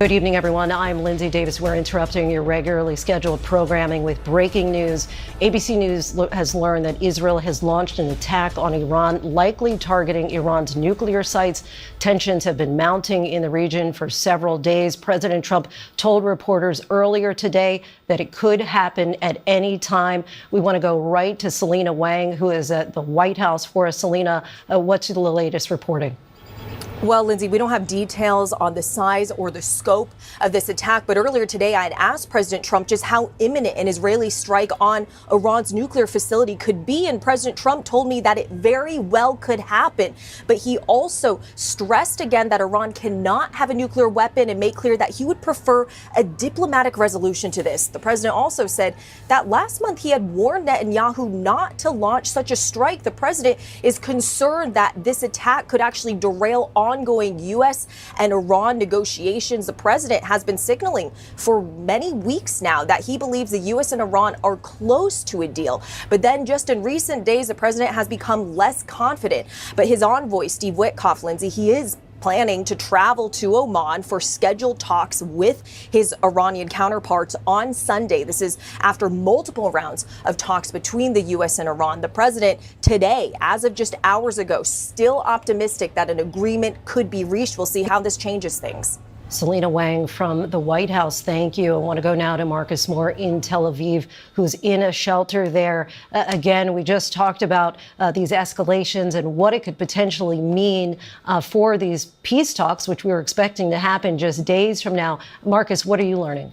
Good evening, everyone. I'm Lindsay Davis. We're interrupting your regularly scheduled programming with breaking news. ABC News has learned that Israel has launched an attack on Iran, likely targeting Iran's nuclear sites. Tensions have been mounting in the region for several days. President Trump told reporters earlier today that it could happen at any time. We want to go right to Selena Wang, who is at the White House for us. Selena, what's the latest reporting? Well, Lindsay, we don't have details on the size or the scope of this attack, but earlier today I had asked President Trump just how imminent an Israeli strike on Iran's nuclear facility could be, and President Trump told me that it very well could happen. But he also stressed again that Iran cannot have a nuclear weapon and made clear that he would prefer a diplomatic resolution to this. The president also said that last month he had warned Netanyahu not to launch such a strike. The president is concerned that this attack could actually derail ongoing U.S. and Iran negotiations. The president has been signaling for many weeks now that he believes the U.S. and Iran are close to a deal. But then just in recent days, the president has become less confident. But his envoy, Steve Witkoff, Lindsay, he is planning to travel to Oman for scheduled talks with his Iranian counterparts on Sunday. This is after multiple rounds of talks between the U.S. and Iran. The president today, as of just hours ago, still optimistic that an agreement could be reached. We'll see how this changes things. Selena Wang from the White House, thank you. I want to go now to Marcus Moore in Tel Aviv, who's in a shelter there. Again, we just talked about these escalations and what it could potentially mean for these peace talks, which we were expecting to happen just days from now. Marcus, what are you learning?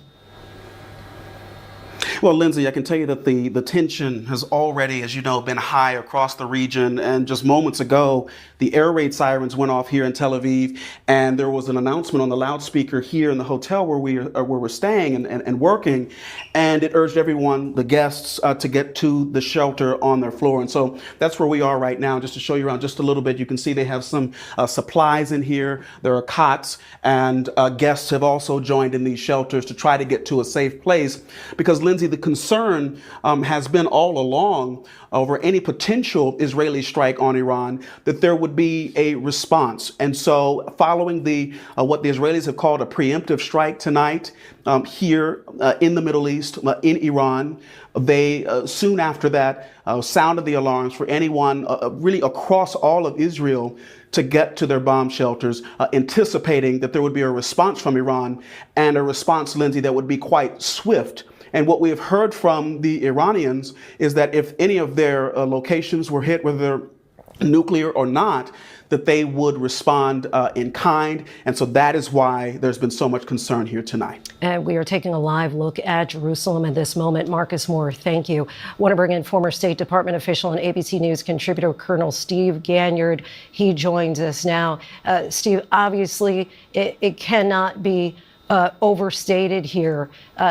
Well, Lindsay, I can tell you that the tension has already, as you know, been high across the region. And just moments ago, the air raid sirens went off here in Tel Aviv, and there was an announcement on the loudspeaker here in the hotel where we're staying and working, and it urged everyone, the guests, to get to the shelter on their floor. And so that's where we are right now. Just to show you around just a little bit, you can see they have some supplies in here. There are cots, and guests have also joined in these shelters to try to get to a safe place. Because, Lindsay, the concern has been all along over any potential Israeli strike on Iran that there would be a response. And so following what the Israelis have called a preemptive strike tonight here in the Middle East, in Iran, they soon after that sounded the alarms for anyone really across all of Israel to get to their bomb shelters, anticipating that there would be a response from Iran, and a response, Lindsay, that would be quite swift. And what we have heard from the Iranians is that if any of their locations were hit, whether they're nuclear or not, that they would respond in kind. And so that is why there's been so much concern here tonight. And we are taking a live look at Jerusalem at this moment. Marcus Moore, thank you. I want to bring in former State Department official and ABC News contributor Colonel Steve Ganyard. He joins us now. Steve, obviously, it cannot be overstated here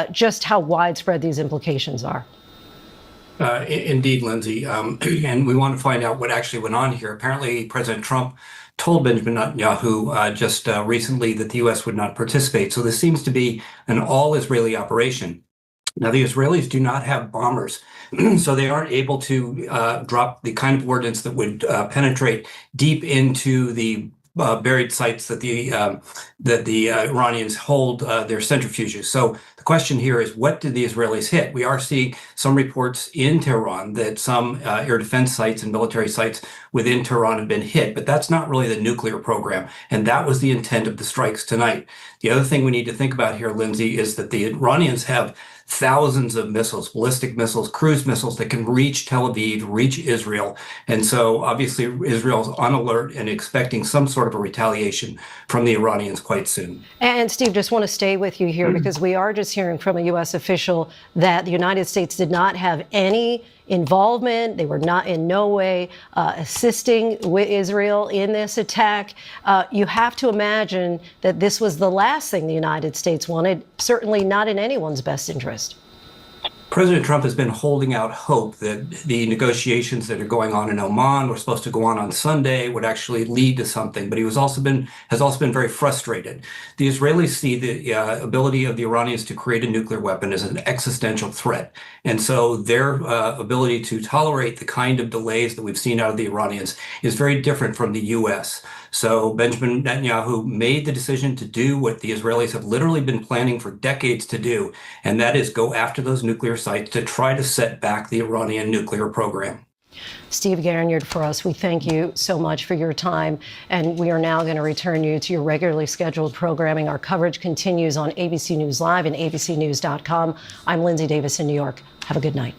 just how widespread these implications are. Indeed, Lindsay. And we want to find out what actually went on here. Apparently, President Trump told Benjamin Netanyahu just recently that the U.S. would not participate. So this seems to be an all-Israeli operation. Now, the Israelis do not have bombers, so they aren't able to drop the kind of ordnance that would penetrate deep into the buried sites that the Iranians hold their centrifuges. So the question here is, what did the Israelis hit? We are seeing some reports in Tehran that some air defense sites and military sites within Tehran have been hit, but that's not really the nuclear program. And that was the intent of the strikes tonight. The other thing we need to think about here, Lindsay, is that the Iranians have thousands of missiles, ballistic missiles, cruise missiles that can reach Tel Aviv, reach Israel. And so obviously Israel's on alert and expecting some sort of a retaliation from the Iranians quite soon. And Steve, just want to stay with you here because we are just hearing from a U.S. official that the United States did not have any involvement. They were not in no way assisting with Israel in this attack. You have to imagine that this was the last thing the United States wanted, certainly not in anyone's best interest. President Trump has been holding out hope that the negotiations that are going on in Oman were supposed to go on Sunday would actually lead to something, but has also been very frustrated. The Israelis see the ability of the Iranians to create a nuclear weapon as an existential threat, and so their ability to tolerate the kind of delays that we've seen out of the Iranians is very different from the U.S. So Benjamin Netanyahu made the decision to do what the Israelis have literally been planning for decades to do, and that is go after those nuclear sites to try to set back the Iranian nuclear program. Steve Garnyard, for us, we thank you so much for your time, and we are now going to return you to your regularly scheduled programming. Our coverage continues on ABC News Live and abcnews.com. I'm Lindsay Davis in New York. Have a good night.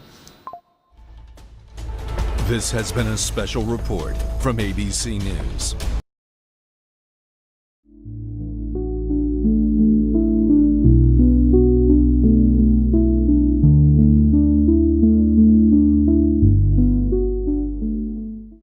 This has been a special report from ABC News.